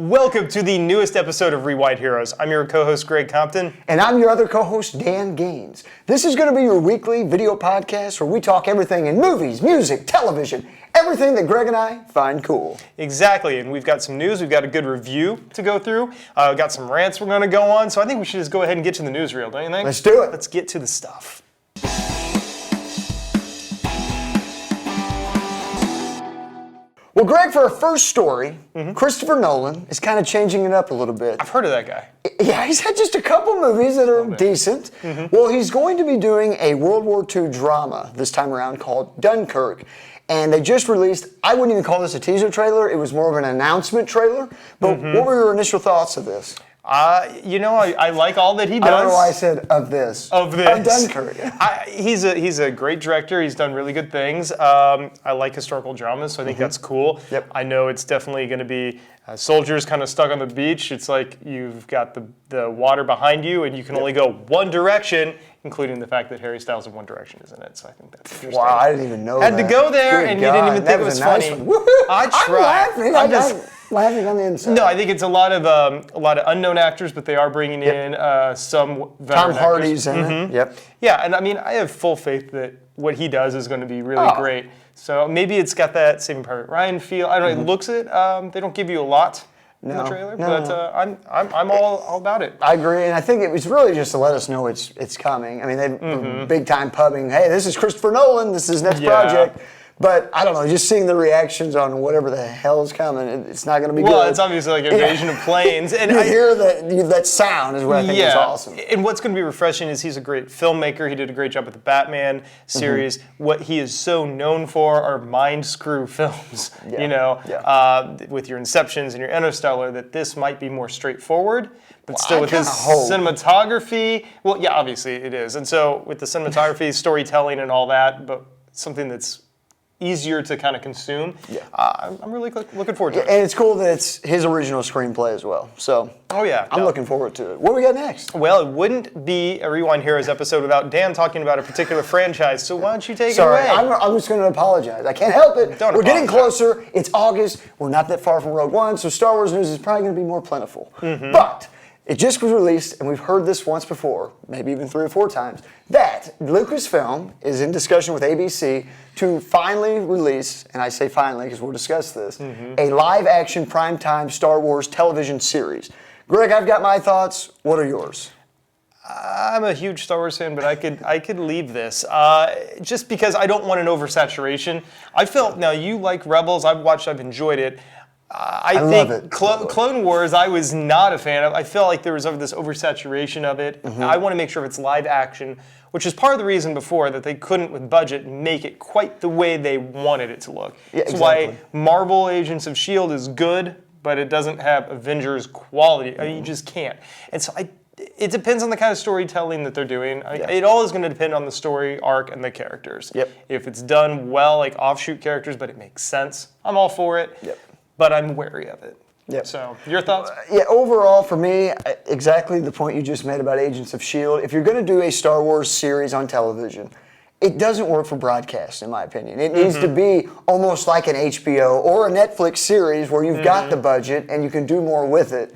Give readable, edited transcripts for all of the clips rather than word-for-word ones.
Welcome to the newest episode of Rewind Heroes. I'm your co-host, Greg Compton. And I'm your other co-host, Dan Gaines. This is going to be your weekly video podcast where we talk everything in movies, music, television, everything that Greg and I find cool. Exactly, and we've got some news, we've got a good review to go through, we've got some rants we're going to go on, so I think we should just go ahead and get to the newsreel, don't you think? Let's do it. Let's get to the stuff. Well, Greg, for our first story, Christopher Nolan is kind of changing it up a little bit. I've heard of that guy. Yeah, he's had just a couple movies that are decent. Well, he's going to be doing a World War II drama this time around called Dunkirk. And they just released, I wouldn't even call this a teaser trailer, it was more of an announcement trailer. But what were your initial thoughts of this? I like all that he does. I don't know why I said of this. Of this. Of Dunkirk. He's a great director. He's done really good things. I like historical dramas, so I think that's cool. Yep. I know it's definitely going to be soldiers kind of stuck on the beach. It's like you've got the water behind you, and you can only go one direction, including the fact that Harry Styles in One Direction is in it. So I think that's interesting. Wow, I didn't even know that. Had to go there, and you didn't even think it was funny. I tried. I'm laughing on the inside. No, I think it's a lot of unknown actors, but they are bringing in some veteran Tom Hardy's actors. in it. Yep. Yeah, and I mean, I have full faith that what he does is going to be really great. So maybe it's got that Saving Private Ryan feel. I don't know. It looks it. They don't give you a lot in the trailer, but I'm all about it. I agree, and I think it was really just to let us know it's coming. I mean, they big time pubbing. Hey, this is Christopher Nolan. This is next project. But I don't know, just seeing the reactions on whatever the hell is coming, it's not going to be good. Well, it's obviously like Invasion of Planes. And you hear that sound is what I think is awesome. And what's going to be refreshing is he's a great filmmaker. He did a great job with the Batman series. What he is so known for are mind screw films, with your Inceptions and your Interstellar, that this might be more straightforward. But still with his cinematography, well, yeah, obviously it is. And so with the cinematography, storytelling and all that, but something that's easier to kind of consume. I'm really looking forward to it. And it's cool that it's his original screenplay as well. So I'm looking forward to it. What do we got next? Well, it wouldn't be a Rewind Heroes episode without Dan talking about a particular franchise. So why don't you take it away? I'm just going to apologize. I can't help it. We're getting closer. It's August. We're not that far from Rogue One, so Star Wars news is probably going to be more plentiful. But it just was released, and we've heard this once before, maybe even 3 or 4 times, that Lucasfilm is in discussion with ABC to finally release, and I say finally because we'll discuss this, a live-action primetime Star Wars television series. Greg, I've got my thoughts. What are yours? I'm a huge Star Wars fan, but I could leave this just because I don't want an oversaturation. I felt, now you like Rebels, I've enjoyed it. I think love it. Clone Wars, I was not a fan of. I felt like there was this oversaturation of it. I want to make sure if it's live action, which is part of the reason before that they couldn't, with budget, make it quite the way they wanted it to look. Yeah, That's why Marvel Agents of S.H.I.E.L.D. is good, but it doesn't have Avengers quality. I mean, you just can't. And so it depends on the kind of storytelling that they're doing. It all is going to depend on the story arc and the characters. If it's done well, like offshoot characters, but it makes sense, I'm all for it. But I'm wary of it. So, your thoughts? Overall, for me, exactly the point you just made about Agents of S.H.I.E.L.D. If you're going to do a Star Wars series on television, it doesn't work for broadcast, in my opinion. It needs to be almost like an HBO or a Netflix series where you've got the budget and you can do more with it.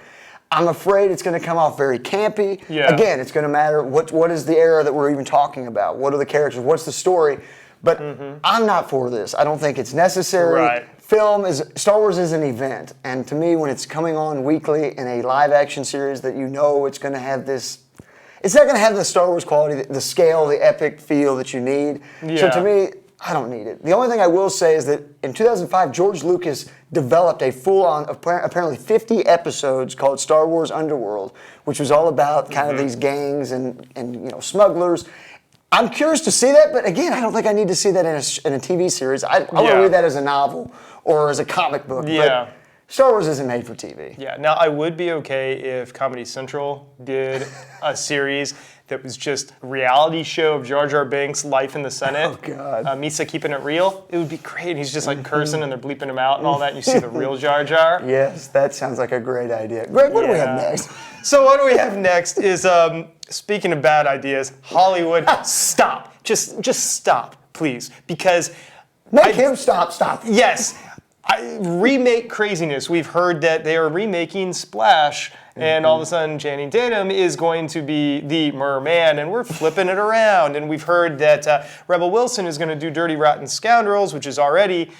I'm afraid it's going to come off very campy. Again, it's going to matter what is the era that we're even talking about. What are the characters? What's the story? But I'm not for this. I don't think it's necessary. Star Wars is an event, and to me, when it's coming on weekly in a live-action series that it's going to have this, it's not going to have the Star Wars quality, the scale, the epic feel that you need. So to me, I don't need it. The only thing I will say is that in 2005, George Lucas developed a full-on, apparently 50 episodes called Star Wars Underworld, which was all about kind of these gangs and smugglers. I'm curious to see that, but again, I don't think I need to see that in a TV series. I want to read that as a novel or as a comic book. But Star Wars isn't made for TV. Now I would be okay if Comedy Central did a series that was just a reality show of Jar Jar Binks' life in the Senate. Oh, God. Misa keeping it real. It would be great. He's just like cursing and they're bleeping him out and all that, and you see the real Jar Jar. Yes, that sounds like a great idea. Greg, what do we have next? So what do we have next is, speaking of bad ideas, Hollywood, stop. Just stop, please. Because Make him stop. Yes. remake craziness. We've heard that they are remaking Splash, and all of a sudden Channing Tatum is going to be the merman, and we're flipping it around. And we've heard that Rebel Wilson is going to do Dirty Rotten Scoundrels, which is already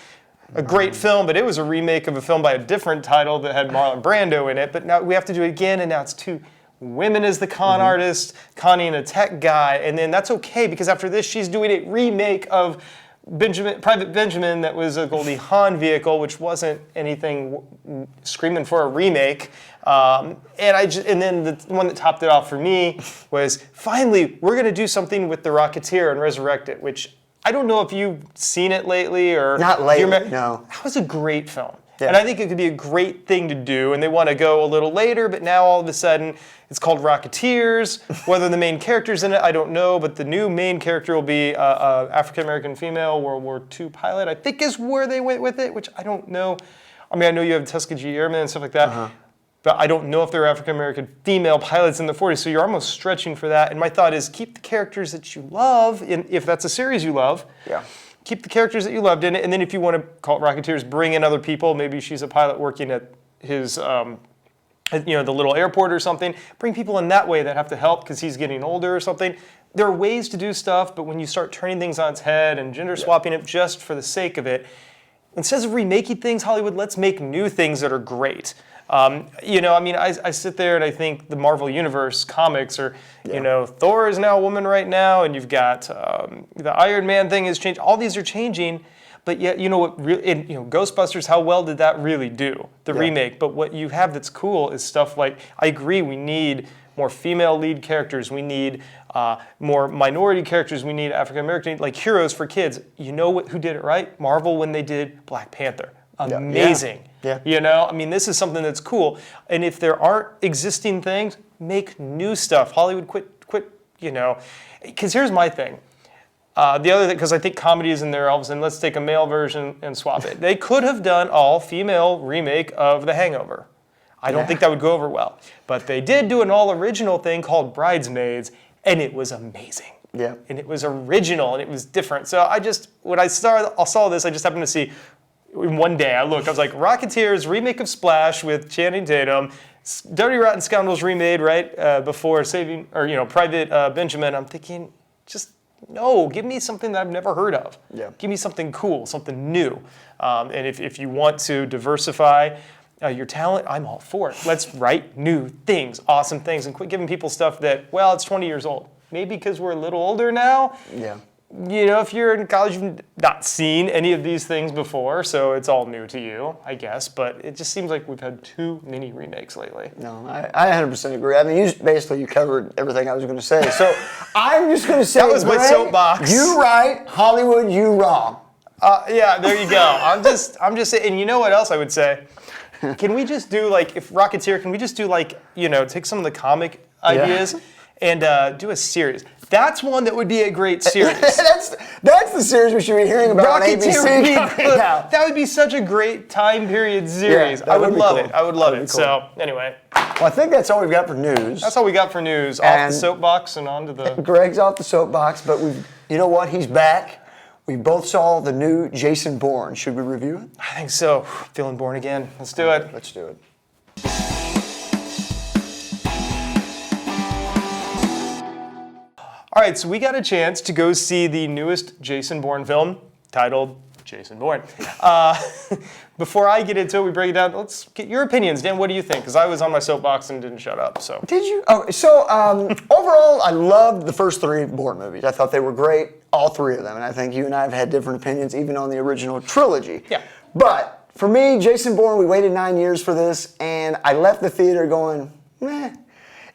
a great film, but it was a remake of a film by a different title that had Marlon Brando in it. But now we have to do it again, and now it's two women as the con artist, conning a tech guy, and then that's okay because after this she's doing a remake of Private Benjamin that was a Goldie Hawn vehicle, which wasn't anything screaming for a remake. And then the one that topped it off for me was finally we're going to do something with The Rocketeer and resurrect it, which I don't know if you've seen it lately or not lately. No, that was a great film. Yeah. And I think it could be a great thing to do, and they want to go a little later, but now all of a sudden it's called Rocketeers. Whether the main character's in it, I don't know, but the new main character will be an African-American female World War II pilot, I think is where they went with it, which I don't know. I mean, I know you have Tuskegee Airmen and stuff like that, but I don't know if there are African-American female pilots in the 40s, so you're almost stretching for that. And my thought is keep the characters that you love, if that's a series you love. Yeah. Keep the characters that you loved in it, and then if you want to call it Rocketeers, bring in other people. Maybe she's a pilot working at his, the little airport or something. Bring people in that way that have to help because he's getting older or something. There are ways to do stuff, but when you start turning things on its head and gender swapping it just for the sake of it, instead of remaking things, Hollywood, let's make new things that are great. I sit there and I think the Marvel Universe comics are, Thor is now a woman right now, and you've got the Iron Man thing has changed. All these are changing, but yet, Ghostbusters, how well did that really do, the remake? But what you have that's cool is stuff like, I agree, we need more female lead characters. We need more minority characters. We need African-American, like heroes for kids. You know who did it right? Marvel when they did Black Panther. Amazing. Yeah. This is something that's cool. And if there aren't existing things, make new stuff. Hollywood, quit, Because here's my thing. The other thing, because I think comedy is in there, all of a sudden, let's take a male version and swap it. They could have done all-female remake of The Hangover. I don't think that would go over well. But they did do an all-original thing called Bridesmaids, and it was amazing. Yeah. And it was original, and it was different. So when I saw this, I just happened to see, one day I was like, Rocketeers, remake of Splash with Channing Tatum, Dirty Rotten Scoundrels remade right before Private Benjamin. I'm thinking, no, give me something that I've never heard of. Yeah. Give me something cool, something new. And if you want to diversify your talent, I'm all for it. Let's write new things, awesome things, and quit giving people stuff that, it's 20 years old. Maybe because we're a little older now. Yeah. If you're in college, you've not seen any of these things before, so it's all new to you, I guess. But it just seems like we've had too many remakes lately. No, I 100% agree. I mean, you covered everything I was going to say. So I'm just going to say, that was my soapbox. You right, Hollywood, you wrong. There you go. I'm just saying. And you know what else I would say? Can we just do if Rocketeer? Can we just do take some of the comic ideas and do a series? That's one that would be a great series. that's the series we should be hearing about on ABC. That would be such a great time period series. I would love it. I would love it. Cool. So anyway. Well, I think that's all we've got for news. That's all we got for news. Off the soapbox and onto the... Greg's off the soapbox, but you know what? He's back. We both saw the new Jason Bourne. Should we review it? I think so. Feeling born again. Let's do it. Let's do it. All right, so we got a chance to go see the newest Jason Bourne film titled Jason Bourne. Before I get into it, we break it down. Let's get your opinions. Dan, what do you think? Because I was on my soapbox and didn't shut up. So did you? Oh, so overall, I loved the first three Bourne movies. I thought they were great, all three of them. And I think you and I have had different opinions, even on the original trilogy. Yeah. But for me, Jason Bourne, we waited 9 years for this, and I left the theater going, meh.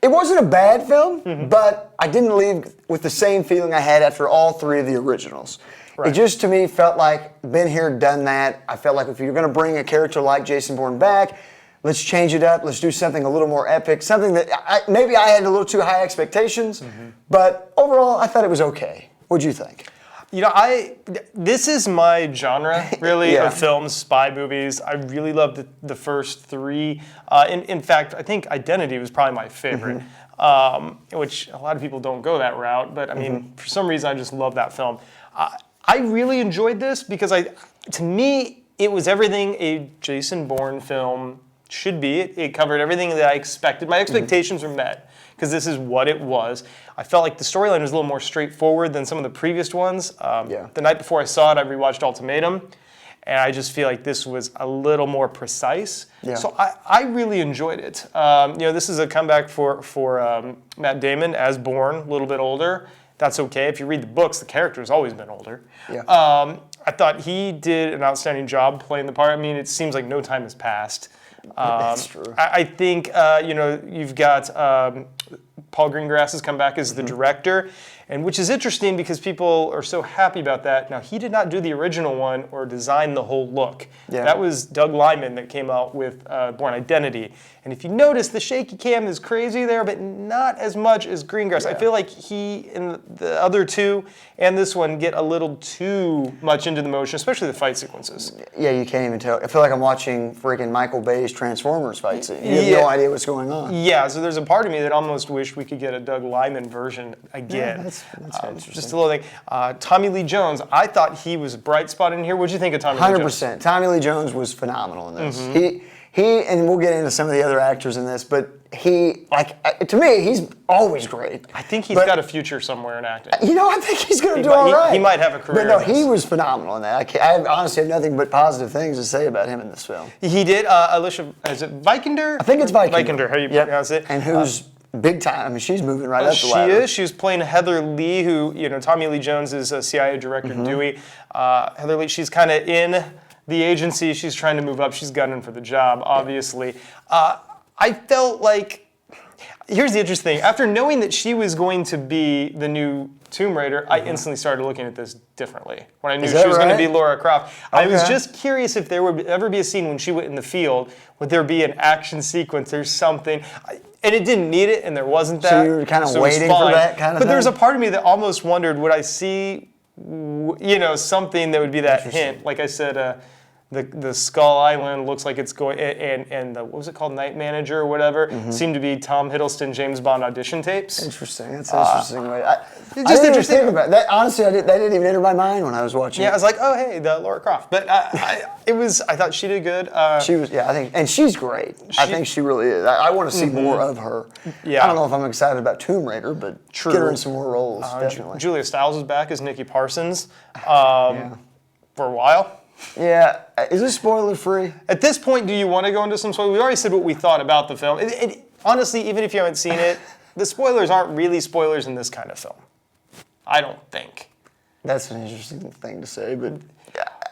It wasn't a bad film, but I didn't leave with the same feeling I had after all three of the originals. Right. It just, to me, felt like, been here, done that. I felt like if you're going to bring a character like Jason Bourne back, let's change it up. Let's do something a little more epic, something that maybe I had a little too high expectations, but overall, I thought it was okay. What'd you think? This is my genre, really, of films, spy movies. I really loved the first three. In fact, I think Identity was probably my favorite, which a lot of people don't go that route. But, I mean, for some reason, I just love that film. I really enjoyed this because, to me, it was everything a Jason Bourne film should be. It covered everything that I expected. My expectations were met because this is what it was. I felt like the storyline was a little more straightforward than some of the previous ones. The night before I saw it, I rewatched Ultimatum, and I just feel like this was a little more precise. Yeah. So I really enjoyed it. This is a comeback for Matt Damon as Bourne, a little bit older. That's okay. If you read the books, the character's always been older. Yeah. I thought he did an outstanding job playing the part. I mean, it seems like no time has passed. That's true. I think, you've got Paul Greengrass has come back as the director, and which is interesting because people are so happy about that. Now, he did not do the original one or design the whole look. Yeah. That was Doug Liman that came out with Bourne Identity. And if you notice, the shaky cam is crazy there, but not as much as Greengrass. I feel like he and the other two and this one get a little too much into the motion, especially the fight sequences. Yeah, you can't even tell. I feel like I'm watching freaking Michael Bay's Transformers fight scene. You have no idea what's going on. Yeah, so there's a part of me that almost wished we could get a Doug Liman version again. Yeah, that's interesting. Just a little thing. Tommy Lee Jones, I thought he was a bright spot in here. What did you think of Tommy Lee Jones? 100%. Tommy Lee Jones was phenomenal in this. He, and we'll get into some of the other actors in this, but he, to me, he's always great. I think he's got a future somewhere in acting. I think he's going to do all right. He might have a career. But no, in this. he was phenomenal in that. I honestly have nothing but positive things to say about him in this film. He did. Alicia, is it Vikander? I think it's Vikander. Vikander, how do you pronounce it? And who's big time. I mean, she's moving right up the ladder. She is. She was playing Heather Lee, who, Tommy Lee Jones is a CIA director, Dewey. Heather Lee, she's kind of in the agency. She's trying to move up. She's gunning for the job, obviously. I felt like, here's the interesting thing. After knowing that she was going to be the new Tomb Raider, I instantly started looking at this differently. When I knew she was going to be Lara Croft. I was just curious if there would ever be a scene when she went in the field, would there be an action sequence or something? And it didn't need it, and there wasn't that. So you were kind of waiting for that kind of thing? But there's a part of me that almost wondered, would I see, something that would be that hint? Like I said, the Skull Island looks like it's going, and the, what was it called, Night Manager or whatever, seemed to be Tom Hiddleston, James Bond audition tapes. Interesting. That's an interesting way. It's just interesting. Think about that. Honestly, that didn't even enter my mind when I was watching. Yeah, I was like, oh hey, the Lara Croft. But I thought she did good. She was, I think, and she's great. I think she really is. I want to see more of her. Yeah. I don't know if I'm excited about Tomb Raider, but get her in some more roles, definitely. Julia Stiles is back as Nikki Parsons for a while. Yeah, is this spoiler free? At this point, do you want to go into some spoilers? We already said what we thought about the film. Honestly, even if you haven't seen it, the spoilers aren't really spoilers in this kind of film. I don't think. That's an interesting thing to say, but...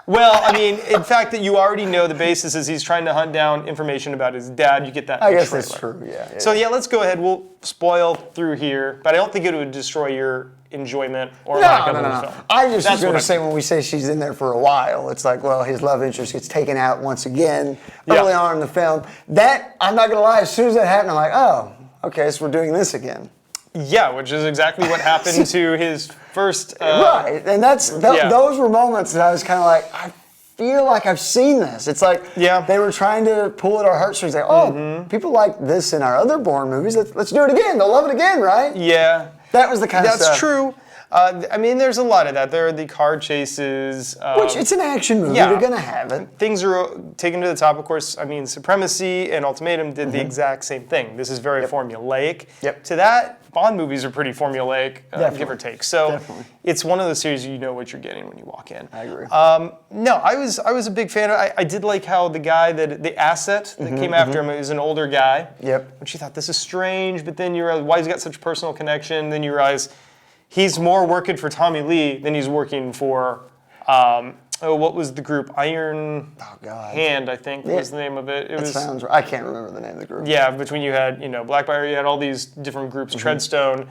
Well, I mean, in fact, that you already know the basis is he's trying to hunt down information about his dad. You get that in the I guess trailer. that's true, yeah. So let's go ahead. We'll spoil through here, but I don't think it would destroy your enjoyment or lack of the film. I just was going to say when we say she's in there for a while, it's like, well, his love interest gets taken out once again early on in the film. That, I'm not going to lie, as soon as that happened, I'm like, oh, okay, so we're doing this again. Yeah, which is exactly what happened to his first... right, and those were moments that I was kind of like, I feel like I've seen this. It's like they were trying to pull at our heartstrings. Like, people like this in our other Bourne movies. Let's do it again. They'll love it again, right? Yeah. That was the kind of stuff. That's true. I mean, there's a lot of that. There are the car chases. Which, it's an action movie. They're going to have it. Things are taken to the top. Of course, I mean, Supremacy and Ultimatum did the exact same thing. This is very formulaic. To that, Bond movies are pretty formulaic, give or take. So it's one of those series you know what you're getting when you walk in. I agree. No, I was a big fan. I did like how the guy the asset that came after him is an older guy. Which you thought, this is strange, but then you realize why he's got such personal connection. Then you realize he's more working for Tommy Lee than he's working for, what was the group? Iron Hand, I think was the name of it. Sounds right. I can't remember the name of the group. Yeah, between you had, Blackfire, you had all these different groups, Treadstone,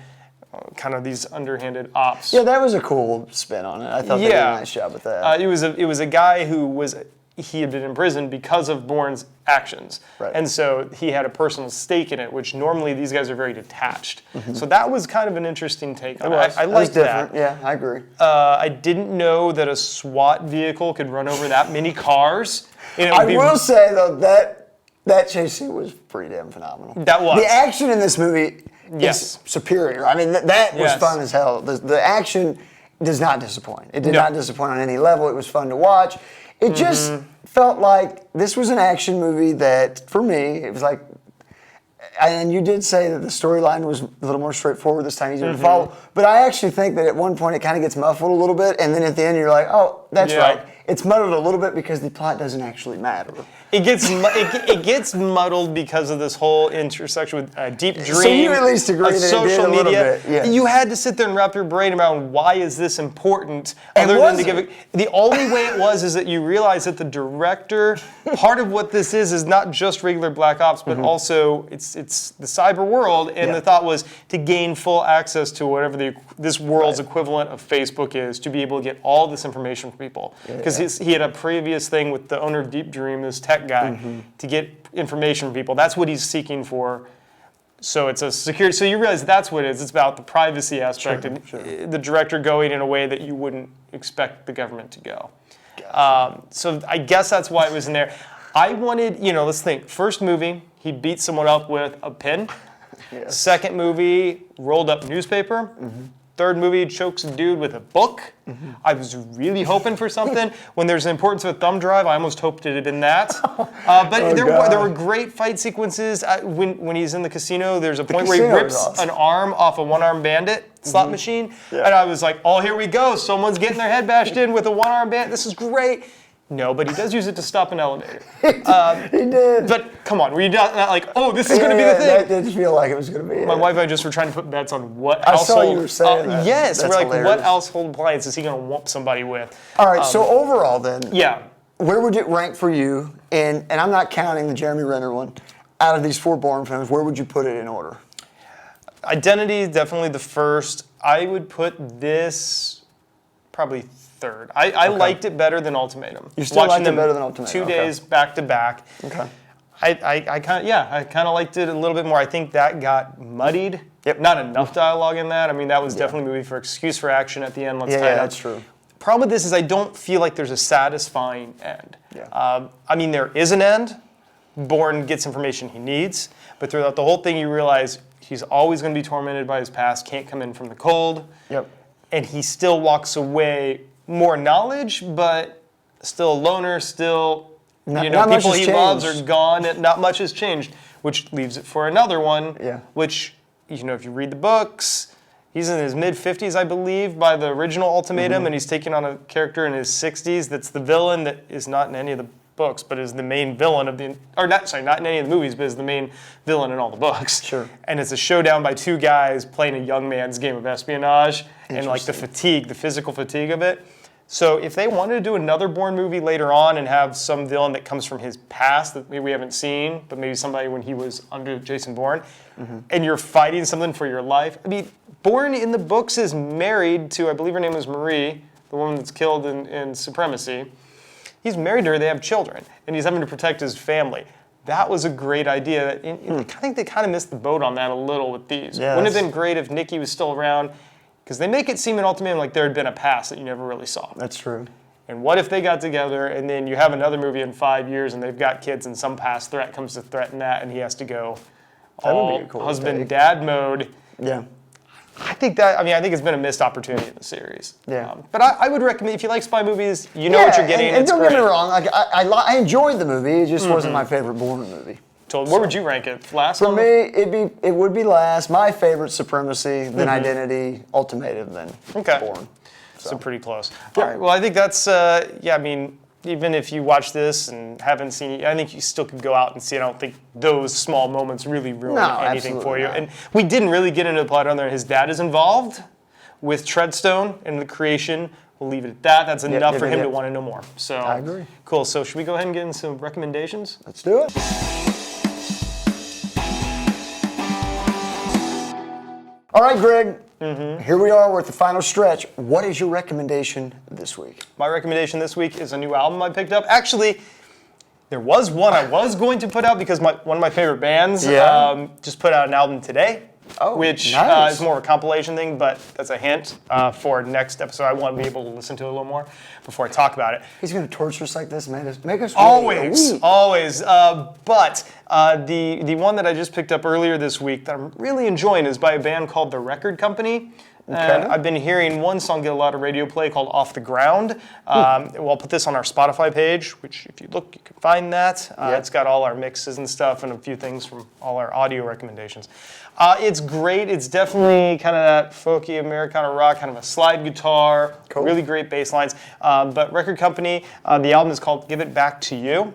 kind of these underhanded ops. Yeah, that was a cool spin on it. I thought they did a nice job with that. It was a guy who he had been in prison because of Bourne's actions. And so he had a personal stake in it, which normally these guys are very detached. So that was kind of an interesting take on it. I liked that. Yeah, I agree. I didn't know that a SWAT vehicle could run over that many cars. I will say, though, that chase scene was pretty damn phenomenal. That was. The action in this movie is superior. I mean, that was fun as hell. The action does not disappoint. It did not disappoint on any level. It was fun to watch. It just felt like this was an action movie that, for me, it was like, and you did say that the storyline was a little more straightforward this time, easier to follow. But I actually think that at one point it kind of gets muffled a little bit, and then at the end you're like, oh, that's right. It's muddled a little bit because the plot doesn't actually matter. It gets muddled because of this whole intersection with Deep Dream. So you at least agree that social it did a media. little bit. Yeah. You had to sit there and wrap your brain around why is this important, other than to give it. The only way it was is that you realize that the director, part of what this is not just regular Black Ops, but also it's the cyber world, and the thought was to gain full access to whatever this world's equivalent of Facebook is, to be able to get all this information from people. Because he had a previous thing with the owner of Deep Dream, this tech guy, to get information from people. That's what he's seeking for. So it's a security. So you realize that's what it is. It's about the privacy aspect and the director going in a way that you wouldn't expect the government to go. Gotcha. So I guess that's why it was in there. I wanted, let's think. First movie, he beat someone up with a pen. Yes. Second movie, rolled up newspaper. Third movie, chokes a dude with a book. I was really hoping for something. When there's an importance of a thumb drive, I almost hoped it had been that. But there were great fight sequences. When he's in the casino, there's a point where he rips an arm off a one-arm bandit slot machine. Yeah. And I was like, oh, here we go. Someone's getting their head bashed in with a one-arm bandit. This is great. No, but he does use it to stop an elevator. He did. But come on, were you not like, oh, this is going to be the thing? That did feel like it was going to be. My wife and I just were trying to put bets on what I household. saw you were saying that. Yes, That's we're like, hilarious. what household appliance is he going to whoop somebody with? All right, so overall then, yeah, where would it rank for you? And I'm not counting the Jeremy Renner one. Out of these 4 Bourne films, where would you put it in order? Identity, definitely the first. I would put this probably third. I liked it better than Ultimatum. You still liked it better than Ultimatum? 2 days back to back. Okay. I kind of liked it a little bit more. I think that got muddied. Yep. Not enough dialogue in that. I mean, that was definitely a movie for excuse for action at the end. Let's tie it up. That's true. The problem with this is I don't feel like there's a satisfying end. Yeah. I mean, there is an end. Bourne gets information he needs, but throughout the whole thing, you realize he's always going to be tormented by his past, can't come in from the cold. Yep. And he still walks away more knowledge, but still a loner, still, people he loves are gone, and not much has changed, which leaves it for another one, which, if you read the books, he's in his mid-50s, I believe, by the original Ultimatum, and he's taking on a character in his 60s that's the villain that is not in any of the books, but is the main villain of not in any of the movies, but is the main villain in all the books. Sure. And it's a showdown by 2 guys playing a young man's game of espionage, and like the physical fatigue of it. So if they wanted to do another Bourne movie later on and have some villain that comes from his past that maybe we haven't seen, but maybe somebody when he was under Jason Bourne, and you're fighting something for your life. I mean, Bourne in the books is married to, I believe her name was Marie, the woman that's killed in Supremacy. He's married to her, they have children, and he's having to protect his family. That was a great idea. I think they kind of missed the boat on that a little with these. Yes. Wouldn't have been great if Nikki was still around, because they make it seem in Ultimatum like there had been a past that you never really saw. That's true. And what if they got together and then you have another movie in 5 years and they've got kids and some past threat comes to threaten that and he has to go all cool husband-dad mode. Yeah. I think it's been a missed opportunity in the series. Yeah. But I would recommend, if you like spy movies, you know what you're getting. And don't get me wrong, I enjoyed the movie. It just wasn't my favorite Bourne movie. Where would you rank it? Last? For me, it would be last. My favorite, Supremacy, then Identity, Ultimatum, then Bourne. So pretty close. All right. Well, I think that's even if you watch this and haven't seen it, I think you still could go out and see it. I don't think those small moments really ruin anything for you. Not. And we didn't really get into the plot on there. His dad is involved with Treadstone and the creation. We'll leave it at that. That's enough for him to want to know more. So I agree. Cool. So should we go ahead and get into some recommendations? Let's do it. All right, Greg. Here we are. We're at the final stretch. What is your recommendation this week? My recommendation this week is a new album I picked up. Actually, there was one I was going to put out because one of my favorite bands just put out an album today. Which is more of a compilation thing, but that's a hint for next episode. I want to be able to listen to it a little more before I talk about it. He's going to torture us like this, make us always. But the one that I just picked up earlier this week that I'm really enjoying is by a band called The Record Company. And I've been hearing one song get a lot of radio play called Off the Ground. We'll put this on our Spotify page, which if you look, you can find that. It's got all our mixes and stuff and a few things from all our audio recommendations. It's great. It's definitely kind of that folky Americana rock, kind of a slide guitar, really great bass lines. But record company, the album is called Give It Back to You.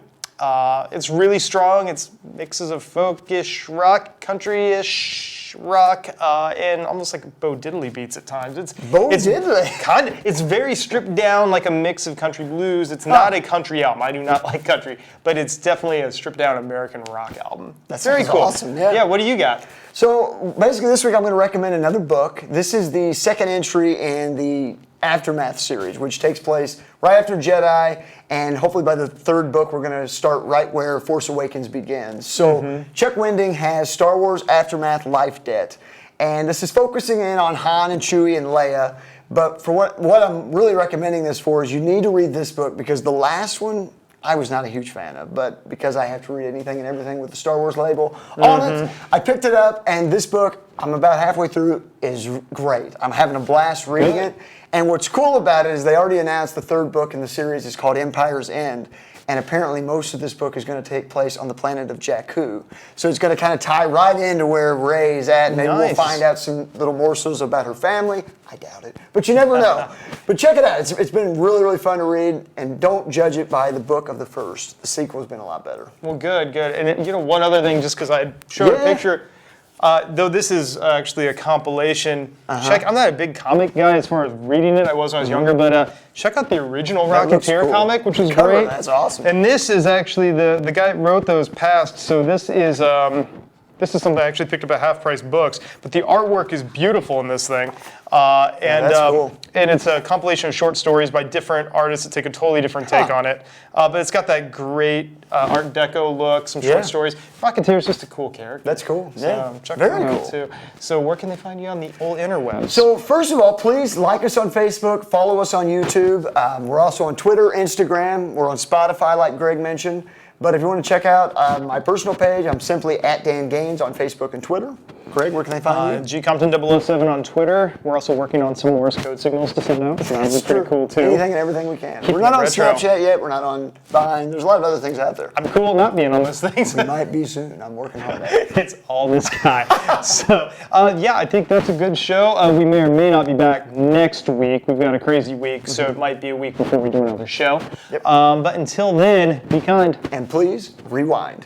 It's really strong. It's mixes of folkish rock, country-ish rock, and almost like Bo Diddley beats at times. Diddley? It's very stripped down, like a mix of country blues. It's not a country album. I do not like country, but it's definitely a stripped down American rock album. That's very cool. Awesome. Yeah. What do you got? So basically, this week I'm going to recommend another book. This is the second entry in the Aftermath series, which takes place right after Jedi, and hopefully by the third book we're going to start right where Force Awakens begins. So Chuck Winding has Star Wars Aftermath Life Debt, and this is focusing in on Han and Chewie and Leia, but for what I'm really recommending this for is you need to read this book, because the last one I was not a huge fan of, but because I have to read anything and everything with the Star Wars label on it, I picked it up, and this book, I'm about halfway through, is great. I'm having a blast reading it, and what's cool about it is they already announced the third book in the series is called Empire's End, and apparently most of this book is going to take place on the planet of Jakku. So it's going to kind of tie right into where Rey's at, and maybe we'll find out some little morsels about her family. I doubt it, but you never know. But check it out. It's been really, really fun to read, and don't judge it by the book of the first. The sequel's been a lot better. Well, good. And one other thing, just because I showed a picture, though this is actually a compilation. I'm not a big comic guy as far as reading it. I was when I was younger, but check out the original Rocketeer comic, which is great. That's awesome. And this is actually the guy that wrote those passed. So this is something I actually picked up at Half Price Books, but the artwork is beautiful in this thing. That's cool. And it's a compilation of short stories by different artists that take a totally different take on it. But it's got that great Art Deco look, some short stories. Rocketeer is just a cool character. That's cool. So check that out too. So where can they find you on the old interwebs? So first of all, please like us on Facebook, follow us on YouTube. We're also on Twitter, Instagram. We're on Spotify, like Greg mentioned. But if you want to check out my personal page, I'm simply @DanGaines on Facebook and Twitter. Greg, where can they find you? GCompton007 on Twitter. We're also working on some Morse code signals to send out. So that'd be pretty cool too. Anything and everything we can. We're not on Snapchat yet. We're not on Vine. There's a lot of other things out there. I'm cool not being on those things. We might be soon. I'm working hard at it. It's all this guy. So, I think that's a good show. We may or may not be back next week. We've got a crazy week, so it might be a week before we do another show. But until then, be kind. And please, rewind.